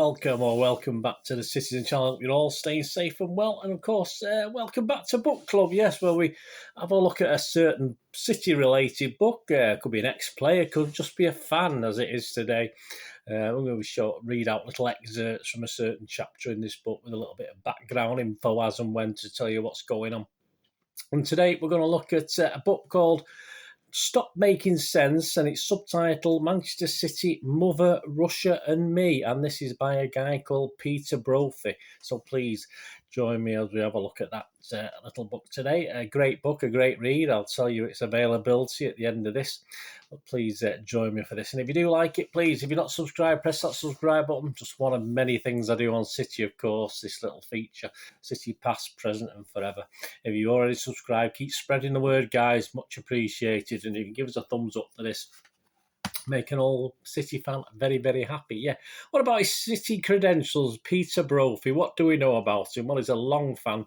welcome back to the Citizen channel. Hope you're all staying safe and well. And of course, welcome back to Book Club, yes, where we have a look at a certain City-related book. Could be an ex-player, could just be a fan, as it is today. We're going to read out little excerpts from a certain chapter in this book with a little bit of background info as and when to tell you what's going on. And today we're going to look at a book called Stop Making Sense, and it's subtitled Manchester City, Mother, Russia and Me, and this is by a guy called Peter Brophy. So please join me as we have a look at that little book today. A great book, a great read. I'll tell you its availability at the end of this, but please join me for this. And if you do like it, please, if you're not subscribed, press that subscribe button. Just one of many things I do on City, of course, this little feature, City past, present and forever. If you already subscribed, keep spreading the word, guys, much appreciated. And you can give us a thumbs up for this, make an old City fan very, very happy. Yeah. What about his City credentials? Peter Brophy. What do we know about him? Well, he's a long fan. He's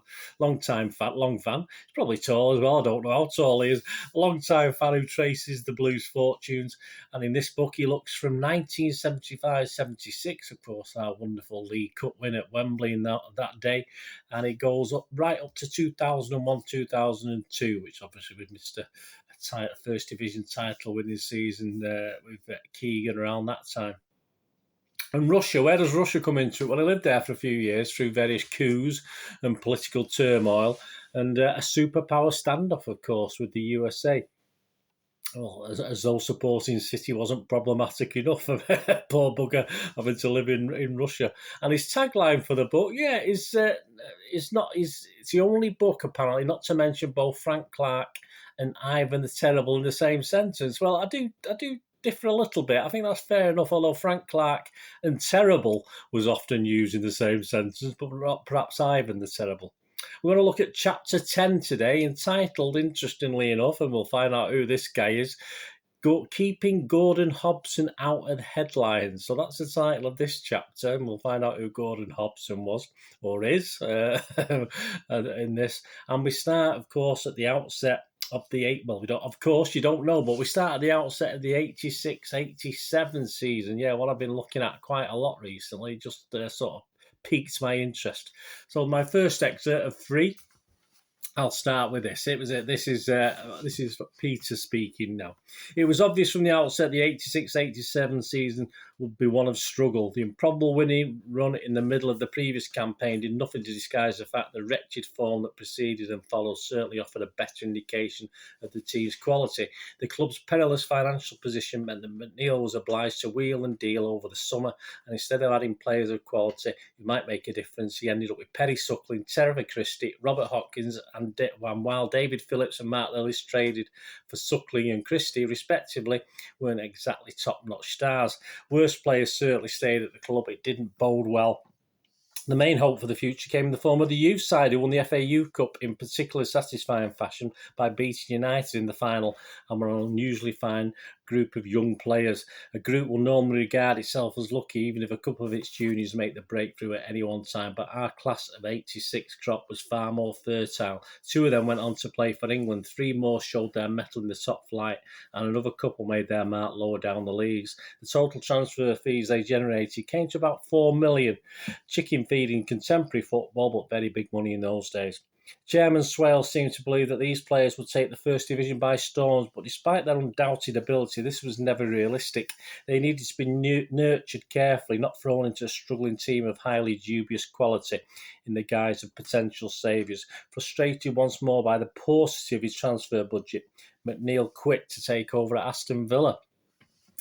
probably tall as well. I don't know how tall he is. A long-time fan who traces the Blues' fortunes. And in this book, he looks from 1975-76, of course, our wonderful League Cup win at Wembley in that day. And it goes right up to 2001-2002, which obviously with Mr. First Division title winning season with Keegan around that time. And Russia, where does Russia come into it? Well, he lived there for a few years through various coups and political turmoil and a superpower standoff, of course, with the USA. Well, as though supporting City wasn't problematic enough for poor bugger having to live in Russia. And his tagline for the book, it's the only book, apparently, not to mention both Frank Clark and Ivan the Terrible in the same sentence. Well, I do differ a little bit. I think that's fair enough, although Frank Clark and Terrible was often used in the same sentence, but perhaps Ivan the Terrible. We're going to look at Chapter 10 today, entitled, interestingly enough, and we'll find out who this guy is, Keeping Gordon Hobson Out of Headlines. So that's the title of this chapter, and we'll find out who Gordon Hobson was, or is, in this. And we start, of course, at the outset of the you don't know, but we start at the outset of the 86-87 season. Yeah, what I've been looking at quite a lot recently, just sort of piqued my interest. So my first excerpt of 3, I'll start with this. This is Peter speaking now. It was obvious from the outset the 86-87 season would be one of struggle. The improbable winning run in the middle of the previous campaign did nothing to disguise the fact the wretched form that preceded and followed certainly offered a better indication of the team's quality. The club's perilous financial position meant that McNeil was obliged to wheel and deal over the summer, and instead of adding players of quality who might make a difference, he ended up with Perry Suckling, Terry Christie, Robert Hopkins, and while David Phillips and Mark Lillis traded for Suckling and Christie, respectively, weren't exactly top-notch stars. Worst players certainly stayed at the club. It didn't bode well. The main hope for the future came in the form of the youth side, who won the FA Youth Cup in particularly satisfying fashion by beating United in the final, and were an unusually fine group of young players. A group will normally regard itself as lucky, even if a couple of its juniors make the breakthrough at any one time, but our class of 86 crop was far more fertile. 2 of them went on to play for England, 3 more showed their mettle in the top flight, and another couple made their mark lower down the leagues. The total transfer fees they generated came to about 4 million. Chicken feeding contemporary football, but very big money in those days. Chairman Swale seemed to believe that these players would take the First Division by storm, but despite their undoubted ability, this was never realistic. They needed to be nurtured carefully, not thrown into a struggling team of highly dubious quality in the guise of potential saviours. Frustrated once more by the paucity of his transfer budget, McNeil quit to take over at Aston Villa.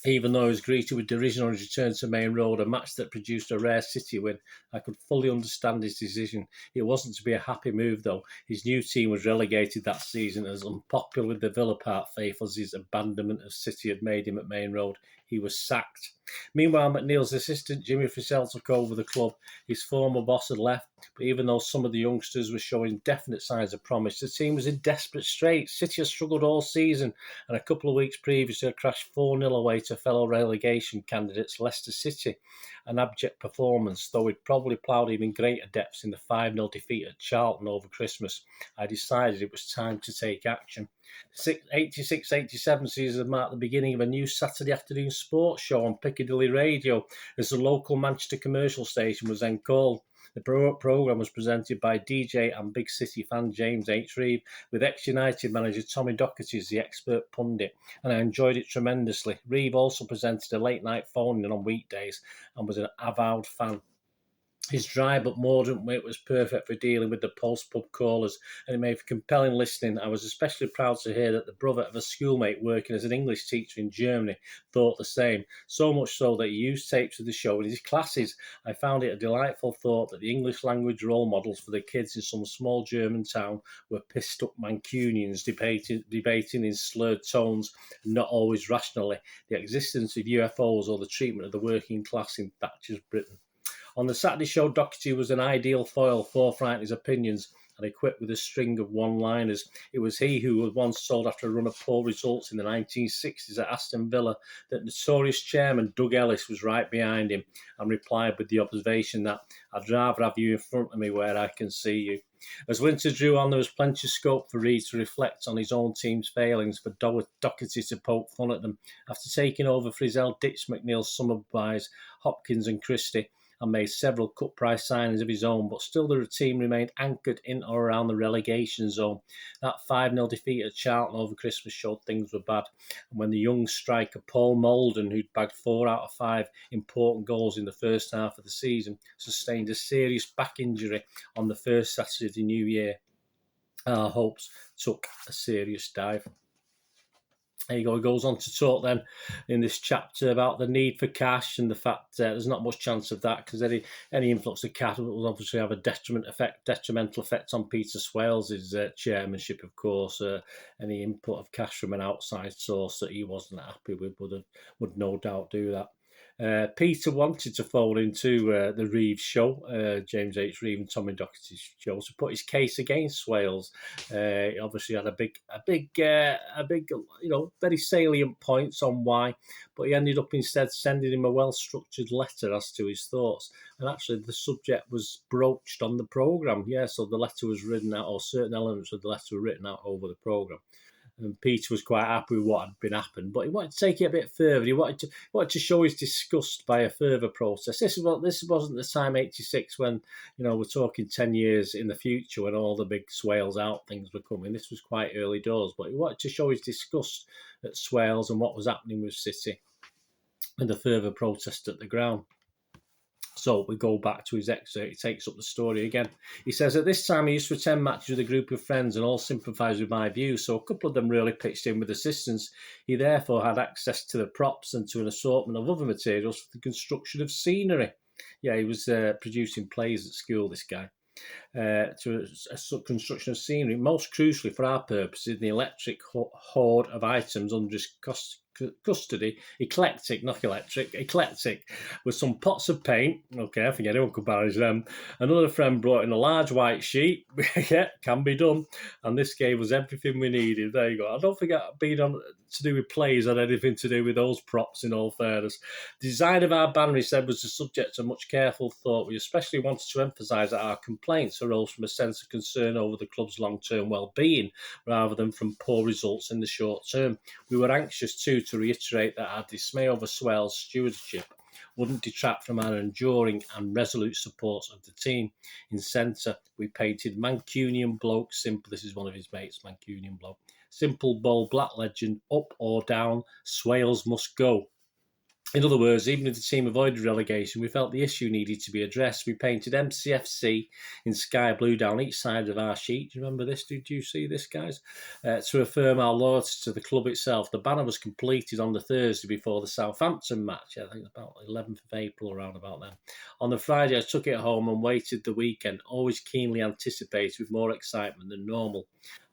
Even though he was greeted with derision on his return to Main Road, a match that produced a rare City win, I could fully understand his decision. It wasn't to be a happy move, though. His new team was relegated that season. As unpopular with the Villa Park faithful as his abandonment of City had made him at Main Road, he was sacked. Meanwhile, McNeil's assistant, Jimmy Frisell, took over the club. His former boss had left, but even though some of the youngsters were showing definite signs of promise, the team was in desperate straits. City had struggled all season, and a couple of weeks previously had crashed 4-0 away to fellow relegation candidates Leicester City. an abject performance, though we'd probably ploughed even greater depths in the 5-0 defeat at Charlton over Christmas. I decided it was time to take action. The 86-87 season marked the beginning of a new Saturday afternoon sports show on Piccadilly Radio, as the local Manchester commercial station was then called. The programme was presented by DJ and big City fan James H. Reeve, with ex-United manager Tommy Docherty as the expert pundit, and I enjoyed it tremendously. Reeve also presented a late-night phone-in on weekdays and was an avowed fan. His dry but mordant wit was perfect for dealing with the post-pub callers, and it made for compelling listening. I was especially proud to hear that the brother of a schoolmate working as an English teacher in Germany thought the same, so much so that he used tapes of the show in his classes. I found it a delightful thought that the English language role models for the kids in some small German town were pissed-up Mancunians debating in slurred tones, and not always rationally, the existence of UFOs or the treatment of the working class in Thatcher's Britain. On the Saturday show, Docherty was an ideal foil, forthright in his opinions and equipped with a string of one-liners. It was he who was once told after a run of poor results in the 1960s at Aston Villa that notorious chairman Doug Ellis was right behind him, and replied with the observation that I'd rather have you in front of me where I can see you. As winter drew on, there was plenty of scope for Reeve to reflect on his own team's failings, for Docherty to poke fun at them. After taking over Frizzell ditched McNeil's summer buys, Hopkins and Christie, and made several cut-price signings of his own, but still the team remained anchored in or around the relegation zone. That 5-0 defeat at Charlton over Christmas showed things were bad, and when the young striker Paul Molden, who'd bagged 4 out of 5 important goals in the first half of the season, sustained a serious back injury on the first Saturday of the new year, our hopes took a serious dive. There you go. He goes on to talk then in this chapter about the need for cash and the fact that there's not much chance of that, because any influx of capital will obviously have a detrimental effect on Peter Swales' chairmanship, of course. Any input of cash from an outside source that he wasn't happy with would no doubt do that. Peter wanted to fold into the Reeve show, James H. Reeve and Tommy Docherty's show, to put his case against Swales. He obviously had a big, very salient points on why, but he ended up instead sending him a well-structured letter as to his thoughts. And actually, the subject was broached on the programme. Yeah, so the letter was written out, or certain elements of the letter were written out over the programme. And Peter was quite happy with what had been happened, but he wanted to take it a bit further. He wanted to show his disgust by a further process. This wasn't the time 86 when, we're talking 10 years in the future when all the big Swales out things were coming. This was quite early doors, but he wanted to show his disgust at Swales and what was happening with City and the further protest at the ground. So we go back to his excerpt. He takes up the story again. He says, at this time, I used to attend matches with a group of friends and all sympathised with my views, so a couple of them really pitched in with assistance. He therefore had access to the props and to an assortment of other materials for the construction of scenery. Yeah, he was producing plays at school, this guy. To a construction of scenery, most crucially for our purposes, the electric hoard of items under his custody, eclectic, with some pots of paint. Okay, I think anyone could manage them. Another friend brought in a large white sheet. Yeah, can be done. And this gave us everything we needed. There you go. I don't think being on to do with plays had anything to do with those props, in all fairness. The design of our banner, he said, was the subject of much careful thought. We especially wanted to emphasise that our complaints arose from a sense of concern over the club's long-term well-being, rather than from poor results in the short term. We were anxious, too, to reiterate that our dismay over Swales' stewardship wouldn't detract from our enduring and resolute support of the team. In centre, we painted Mancunian bloke, simple. This is one of his mates, Mancunian bloke. Simple, bold, black legend, up or down, Swales must go. In other words, even if the team avoided relegation, we felt the issue needed to be addressed. We painted MCFC in sky blue down each side of our sheet. Do you remember this? Did you see this, guys? To affirm our loyalty to the club itself. The banner was completed on the Thursday before the Southampton match. I think about 11th of April, around about then. On the Friday, I took it home and waited the weekend, always keenly anticipated with more excitement than normal.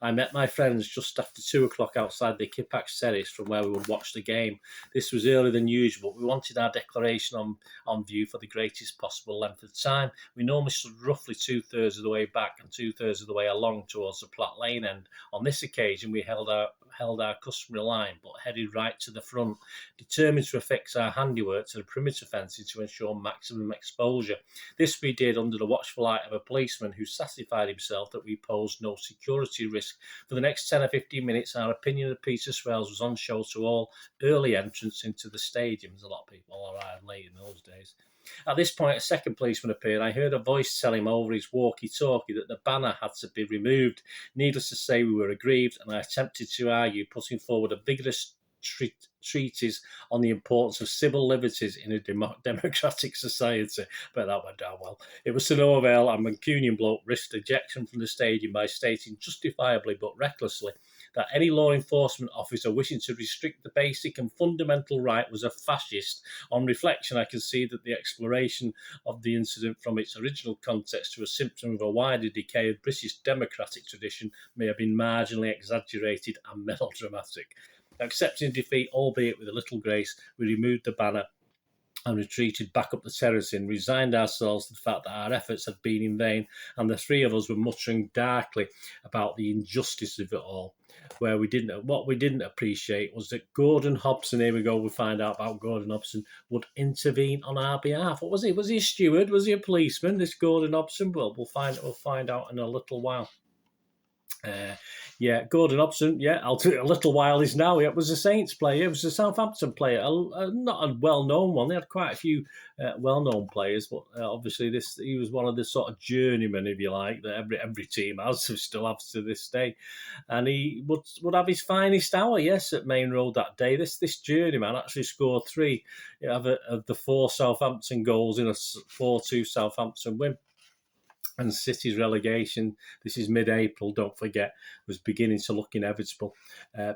I met my friends just after 2 o'clock outside the Kippax terrace from where we would watch the game. This was earlier than usual. We wanted our declaration on view for the greatest possible length of time. We normally stood roughly 2/3 of the way back and 2/3 of the way along towards the Platt Lane end. On this occasion, we held our customary line, but headed right to the front, determined to affix our handiwork to the perimeter fencing to ensure maximum exposure. This we did under the watchful eye of a policeman who satisfied himself that we posed no security risk. For the next 10 or 15 minutes, our opinion of Peter Swales was on show to all early entrants into the stadium. There's a lot of people arrived late in those days. At this point, a second policeman appeared. I heard a voice tell him over his walkie-talkie that the banner had to be removed. Needless to say, we were aggrieved, and I attempted to argue, putting forward a vigorous treatise on the importance of civil liberties in a democratic society. But that went down well. It was to no avail, and Mancunian bloke risked ejection from the stadium by stating justifiably but recklessly that any law enforcement officer wishing to restrict the basic and fundamental right was a fascist. On reflection, I can see that the exploration of the incident from its original context to a symptom of a wider decay of British democratic tradition may have been marginally exaggerated and melodramatic. Accepting defeat, albeit with a little grace, we removed the banner and retreated back up the terrace and resigned ourselves to the fact that our efforts had been in vain, and the three of us were muttering darkly about the injustice of it all. What we didn't appreciate was that Gordon Hobson, here we go, we find out about Gordon Hobson, would intervene on our behalf. What was he? Was he a steward? Was he a policeman, this Gordon Hobson? Well, we'll find out in a little while. Gordon Hobson, I'll do it a little while is now. It was a Saints player, it was a Southampton player, not a well-known one. They had quite a few well-known players, but obviously he was one of the sort of journeymen, if you like, that every team still has to this day. And he would have his finest hour, yes, at Main Road that day. This journeyman actually scored 3 of the 4 Southampton goals in a 4-2 Southampton win. And City's relegation, this is mid-April, don't forget, was beginning to look inevitable.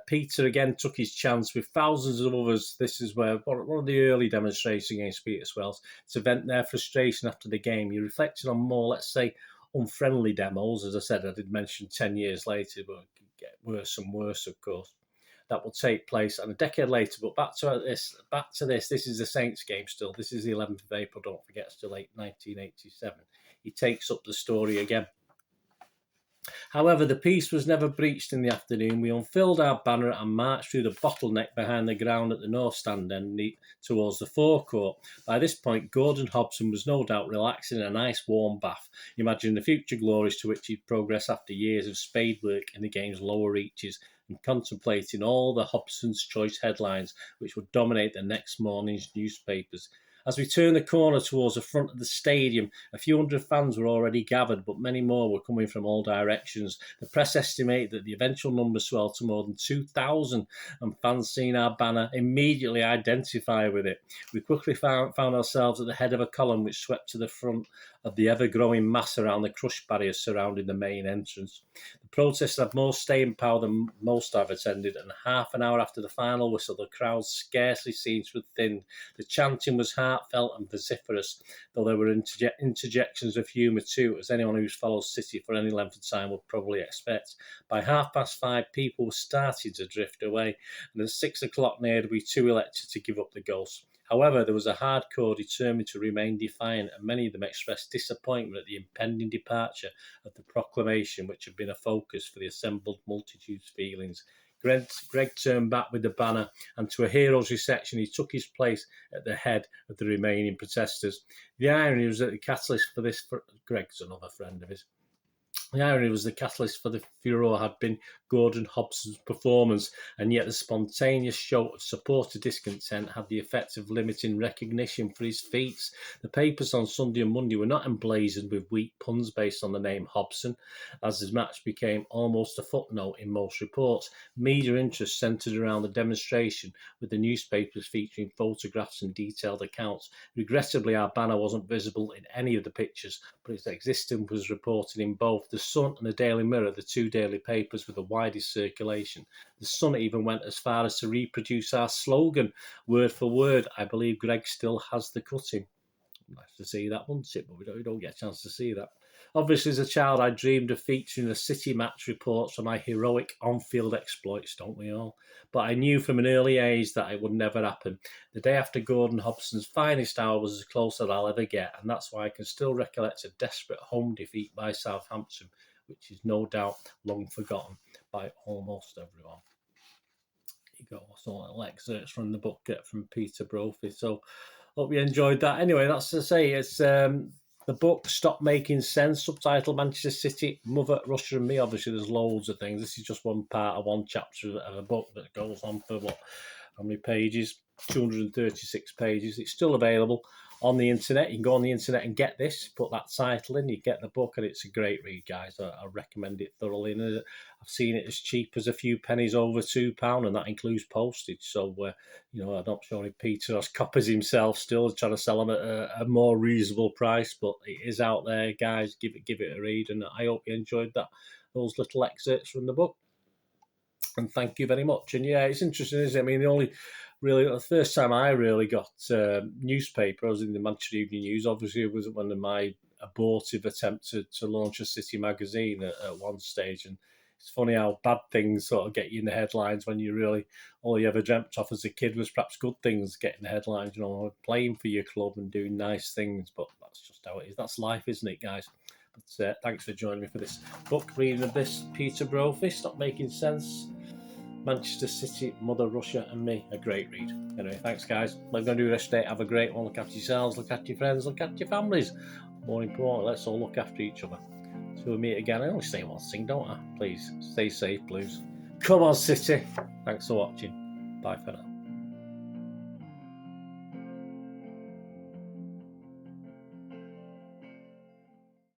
Peter again took his chance with thousands of others. This is where one of the early demonstrations against Peter Swales to vent their frustration after the game. He reflected on more, let's say, unfriendly demos. As I said, I did mention 10 years later, but it could get worse and worse, of course. That will take place, and a decade later. But back to this. This is the Saints game still. This is the 11th of April. Don't forget, still 1987. He takes up the story again. However, the peace was never breached in the afternoon. We unfurled our banner and marched through the bottleneck behind the ground at the north stand end towards the forecourt. By this point, Gordon Hobson was no doubt relaxing in a nice warm bath, imagining the future glories to which he'd progress after years of spade work in the game's lower reaches, and contemplating all the Hobson's Choice headlines which would dominate the next morning's newspapers. As we turned the corner towards the front of the stadium, a few hundred fans were already gathered, but many more were coming from all directions. The press estimated that the eventual number swelled to more than 2,000, and fans seeing our banner immediately identified with it. We quickly found ourselves at the head of a column which swept to the front of the ever-growing mass around the crush barrier surrounding the main entrance. The protest had more staying power than most I've attended, and half an hour after the final whistle, the crowd scarcely seemed to have thinned. The chanting was heartfelt and vociferous, though there were interjections of humour too, as anyone who's followed City for any length of time would probably expect. By 5:30, people were starting to drift away, and as 6 o'clock neared, we too elected to give up the ghost. However, there was a hardcore determined to remain defiant, and many of them expressed disappointment at the impending departure of the proclamation, which had been a focus for the assembled multitude's feelings. Greg turned back with the banner, and to a hero's reception, he took his place at the head of the remaining protesters. The irony was that the catalyst for this, Greg's another friend of his, the irony was the catalyst for the furore had been Gordon Hobson's performance, and yet the spontaneous show of supporter discontent had the effect of limiting recognition for his feats. The papers on Sunday and Monday were not emblazoned with weak puns based on the name Hobson, as his match became almost a footnote in most reports. Media interest centred around the demonstration, with the newspapers featuring photographs and detailed accounts. Regrettably, our banner wasn't visible in any of the pictures, but its existence was reported in both the Sun and the Daily Mirror, the two daily papers with the widest circulation. The Sun even went as far as to reproduce our slogan, word for word. I believe Greg still has the cutting. Nice to see that, wouldn't it? But we don't get a chance to see that. Obviously, as a child, I dreamed of featuring the City match reports for my heroic on-field exploits, don't we all? But I knew from an early age that it would never happen. The day after Gordon Hobson's finest hour was as close as I'll ever get, and that's why I can still recollect a desperate home defeat by Southampton, which is no doubt long forgotten by almost everyone. You got some little excerpts from the book from Peter Brophy. So hope you enjoyed that. Anyway, that's to say, it's the book Stop Making Sense, subtitled Manchester City, Mother Russia and Me. Obviously, there's loads of things. This is just one part of one chapter of a book that goes on for how many pages? 236 pages. It's still available on the internet. You can go on the internet and get this, put that title in, you get the book, and it's a great read, guys. I recommend it thoroughly. And I've seen it as cheap as a few pennies over £2, and that includes postage. So, I'm not sure if Peter has copies himself still, trying to sell them at a more reasonable price, but it is out there, guys. Give it a read, and I hope you enjoyed those little excerpts from the book. And thank you very much. And yeah, it's interesting, isn't it? I mean, the first time I really got newspaper, I was in the Manchester Evening News. Obviously, it was one of my abortive attempt to launch a City magazine at one stage. And it's funny how bad things sort of get you in the headlines when you really, all you ever dreamt of as a kid was perhaps good things getting the headlines, playing for your club and doing nice things. But that's just how it is. That's life, isn't it, guys? But thanks for joining me for this book reading of this Peter Brophy, Stop Making Sense, Manchester City, Mother Russia and Me. A great read. Anyway, thanks, guys. I'm going to do the rest of the day. Have a great one. Look after yourselves, look after your friends, look after your families. More important, let's all look after each other. Till we meet again. I only say one thing, don't I? Please, stay safe, Blues. Come on, City. Thanks for watching. Bye for now.